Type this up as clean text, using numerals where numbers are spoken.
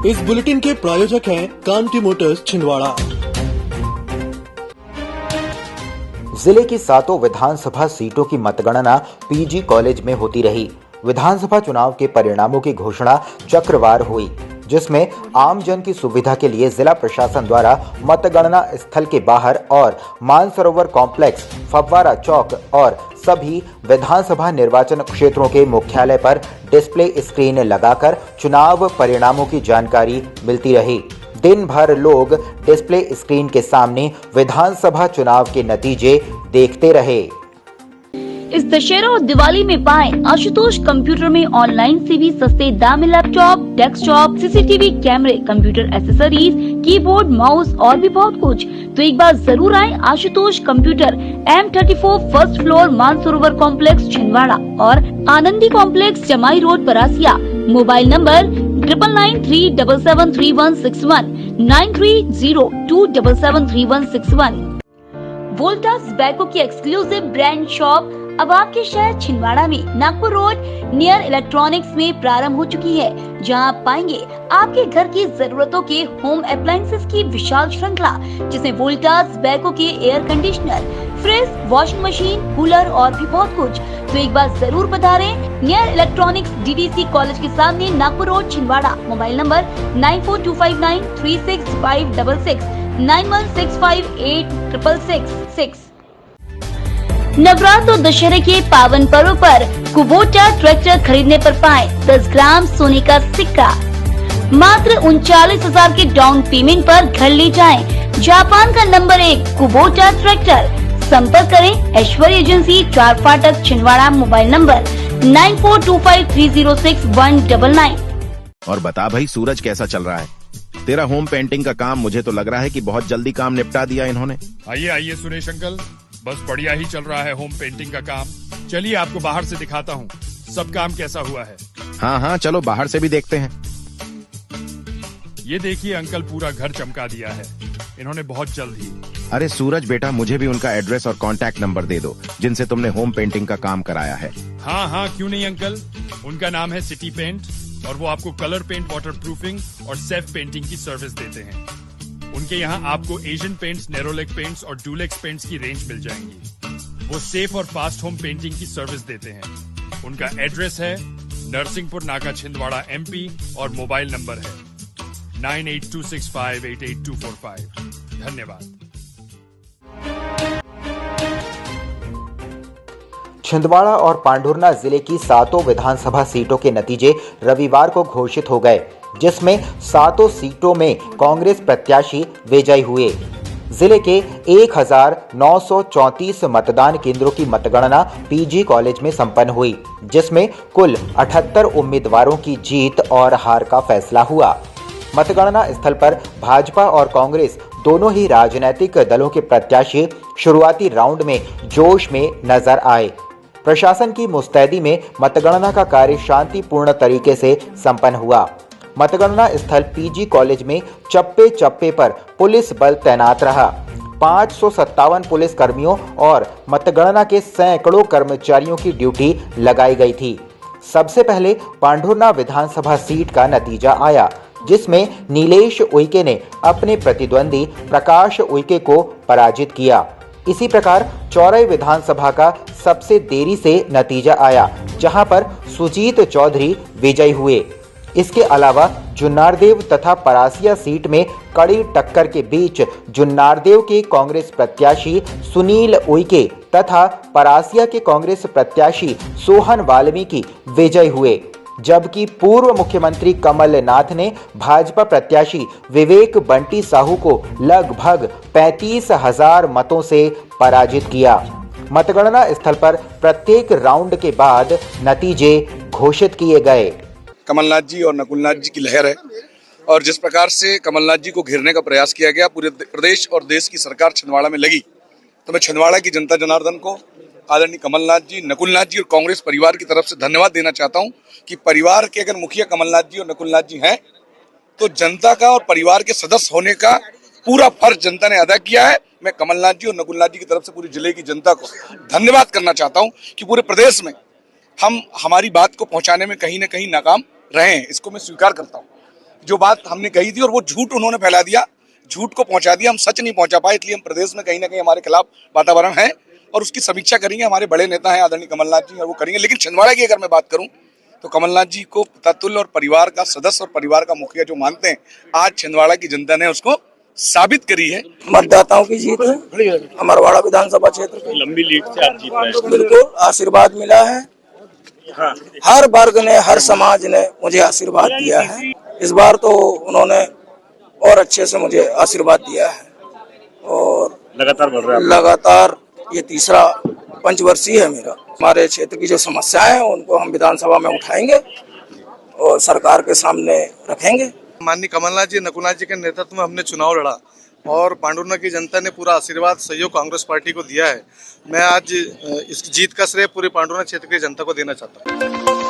इस बुलेटिन के प्रायोजक हैं कांटी मोटर्स छिंदवाड़ा। जिले की 7 विधानसभा सीटों की मतगणना पीजी कॉलेज में होती रही। विधानसभा चुनाव के परिणामों की घोषणा चक्रवार हुई, जिसमें आमजन की सुविधा के लिए जिला प्रशासन द्वारा मतगणना स्थल के बाहर और मानसरोवर कॉम्प्लेक्स, फव्वारा चौक और सभी विधानसभा निर्वाचन क्षेत्रों के मुख्यालय पर डिस्प्ले स्क्रीन लगाकर चुनाव परिणामों की जानकारी मिलती रही। दिन भर लोग डिस्प्ले स्क्रीन के सामने विधानसभा चुनाव के नतीजे देखते रहे। इस दशहरा और दिवाली में पाएं आशुतोष कंप्यूटर में ऑनलाइन से भी सस्ते दाम में लैपटॉप, डेस्कटॉप, सीसीटीवी कैमरे, कंप्यूटर एसेसरीज, कीबोर्ड, माउस और भी बहुत कुछ। तो एक बार जरूर आएं Ashutosh computer, M34 first floor, Mansarovar complex Chhindwara और आनंदी कॉम्प्लेक्स, जमाई road, Parasia. Mobile number 9993773161, 9302773161। Voltas बैको की एक्सक्लूसिव ब्रांड शॉप अब आपके शहर छिंदवाड़ा में नागपुर रोड नियर इलेक्ट्रॉनिक्स में प्रारंभ हो चुकी है, जहां आप पाएंगे आपके घर की जरूरतों के होम अप्लायंसेस की विशाल श्रृंखला, जिसमें वोल्टास बैको के air conditioner, fridge, washing machine, cooler और भी बहुत कुछ। तो एक बार जरूर पधारें नियर इलेक्ट्रॉनिक्स DDC कॉलेज के सामने Nagpur road Chhindwara. Mobile number 9425936566, 91658666। Navratra और दशहरे के पावन पर्व पर कुबोटा ट्रैक्टर खरीदने पर पाएं 10 ग्राम सोने का सिक्का। मात्र 39,000 के डाउन पेमेंट पर घर ले जाएं। जापान का नंबर 1 कुबोटा ट्रैक्टर। संपर्क करें ऐश्वर्य एजेंसी, 4 फाटक छिंदवाड़ा। Mobile number 9425306199। और बता भाई, सूरज कैसा चल रहा है? तेरा होम पेंटिंग का काम मुझे तो लग रहा है कि बहुत जल्दी काम निपटा दिया इन्होंने। आइए आइए सुरेश अंकल, बस बढ़िया ही चल रहा है होम पेंटिंग का काम। चलिए आपको बाहर से दिखाता हूँ सब काम कैसा हुआ है। हाँ हाँ, चलो बाहर से भी देखते हैं। ये देखिए अंकल, पूरा घर चमका दिया है इन्होंने बहुत जल्द ही। अरे सूरज बेटा, मुझे भी उनका एड्रेस और कांटेक्ट नंबर दे दो जिनसे तुमने होम पेंटिंग का काम कराया है। हाँ हाँ, क्यों नहीं अंकल। उनका नाम है सिटी पेंट और वो आपको कलर पेंट, वाटर प्रूफिंग और सेल्फ पेंटिंग की सर्विस देते हैं। उनके यहाँ आपको एशियन पेंट्स, नेरोलेक पेंट्स और डुलेक्स पेंट्स की रेंज मिल जाएंगी। वो सेफ और फास्ट होम पेंटिंग की सर्विस देते हैं। उनका एड्रेस है नरसिंहपुर नाका, छिंदवाड़ा MP और मोबाइल नंबर है 9826588245। धन्यवाद। छिंदवाड़ा और पांढुर्ना जिले की 7 विधानसभा सीटों के नतीजे रविवार को घोषित हो गए, जिसमें 7 सीटों में कांग्रेस प्रत्याशी विजयी हुए। जिले के 1934 मतदान केंद्रों की मतगणना पीजी कॉलेज में संपन्न हुई, जिसमें कुल 78 उम्मीदवारों की जीत और हार का फैसला हुआ। मतगणना स्थल पर भाजपा और कांग्रेस दोनों ही राजनीतिक दलों के प्रत्याशी शुरुआती राउंड में जोश में नजर आए। प्रशासन की मुस्तैदी में मतगणना का कार्य शांतिपूर्ण तरीके से संपन्न हुआ। मतगणना स्थल पीजी कॉलेज में चप्पे चप्पे पर पुलिस बल तैनात रहा। 557 पुलिस कर्मियों और मतगणना के सैकड़ों कर्मचारियों की ड्यूटी लगाई गई थी। सबसे पहले पांढुर्ना विधानसभा सीट का नतीजा आया, जिसमें नीलेश उइके ने अपने प्रतिद्वंदी प्रकाश उइके को पराजित किया। इसी प्रकार चौरई विधानसभा का सबसे देरी से नतीजा आया, जहां पर सुजीत चौधरी विजयी हुए। इसके अलावा जुन्नारदेव तथा परासिया सीट में कड़ी टक्कर के बीच जुन्नारदेव के कांग्रेस प्रत्याशी सुनील उइके तथा परासिया के कांग्रेस प्रत्याशी सोहन वाल्मीकि विजयी हुए, जबकि पूर्व मुख्यमंत्री कमलनाथ ने भाजपा प्रत्याशी विवेक बंटी साहू को लगभग 35,000 मतों से पराजित किया। मतगणना स्थल पर प्रत्येक राउंड के बाद नतीजे घोषित किए गए। कमलनाथ जी और नकुलनाथ जी की लहर है और जिस प्रकार से कमलनाथ जी को घेरने का प्रयास किया गया, पूरे प्रदेश और देश की सरकार छिंदवाड़ा में लगी, तो मैं छिंदवाड़ा की जनता जनार्दन को, आदरणीय कमलनाथ जी, नकुलनाथ जी और कांग्रेस परिवार की तरफ से धन्यवाद देना चाहता हूं कि परिवार के अगर मुखिया कमलनाथ जी और नकुलनाथ जी हैं तो जनता का और परिवार के सदस्य होने का पूरा फर्ज जनता ने अदा किया है। मैं कमलनाथ जी और नकुलनाथ जी की तरफ से पूरे जिले की जनता को धन्यवाद करना चाहता हूं कि पूरे प्रदेश में हम हमारी बात को पहुंचाने में कहीं ना कहीं नाकाम रहे हैं, इसको मैं स्वीकार करता हूं। जो बात हमने कही थी और वो झूठ उन्होंने फैला दिया, झूठ को पहुंचा दिया, हम सच नहीं पहुंचा पाए। इसलिए हम प्रदेश में कहीं ना कहीं हमारे खिलाफ वातावरण है और उसकी समीक्षा करेंगे। हमारे बड़े नेता हैं आदरणीय कमलनाथ जी और वो करेंगे। लेकिन छिंदवाड़ा की अगर मैं बात करूं तो कमलनाथ जी को पितातुल्य और परिवार का सदस्य और परिवार का मुखिया जो मानते हैं, आज छिंदवाड़ा की जनता ने उसको साबित करी है। मतदाताओं की जीत है। अमरवाड़ा विधानसभा क्षेत्र की लंबी लीड से आप जीत रहे हैं। बिल्कुल आशीर्वाद मिला है। हर वर्ग ने, हर समाज ने मुझे आशीर्वाद दिया है। इस बार तो उन्होंने और अच्छे से मुझे आशीर्वाद दिया है और लगातार बढ़ रहा है। लगातार ये तीसरा पंचवर्षीय है मेरा। हमारे क्षेत्र की जो समस्याएं हैं उनको हम विधानसभा में उठाएंगे और सरकार के सामने रखेंगे। माननीय कमलनाथ जी, नकुलनाथ जी के नेतृत्व में हमने चुनाव लड़ा और पांडुर्ना की जनता ने पूरा आशीर्वाद, सहयोग कांग्रेस पार्टी को दिया है। मैं आज इस जीत का श्रेय पूरे पांडुर्ना क्षेत्र की जनता को देना चाहता हूँ।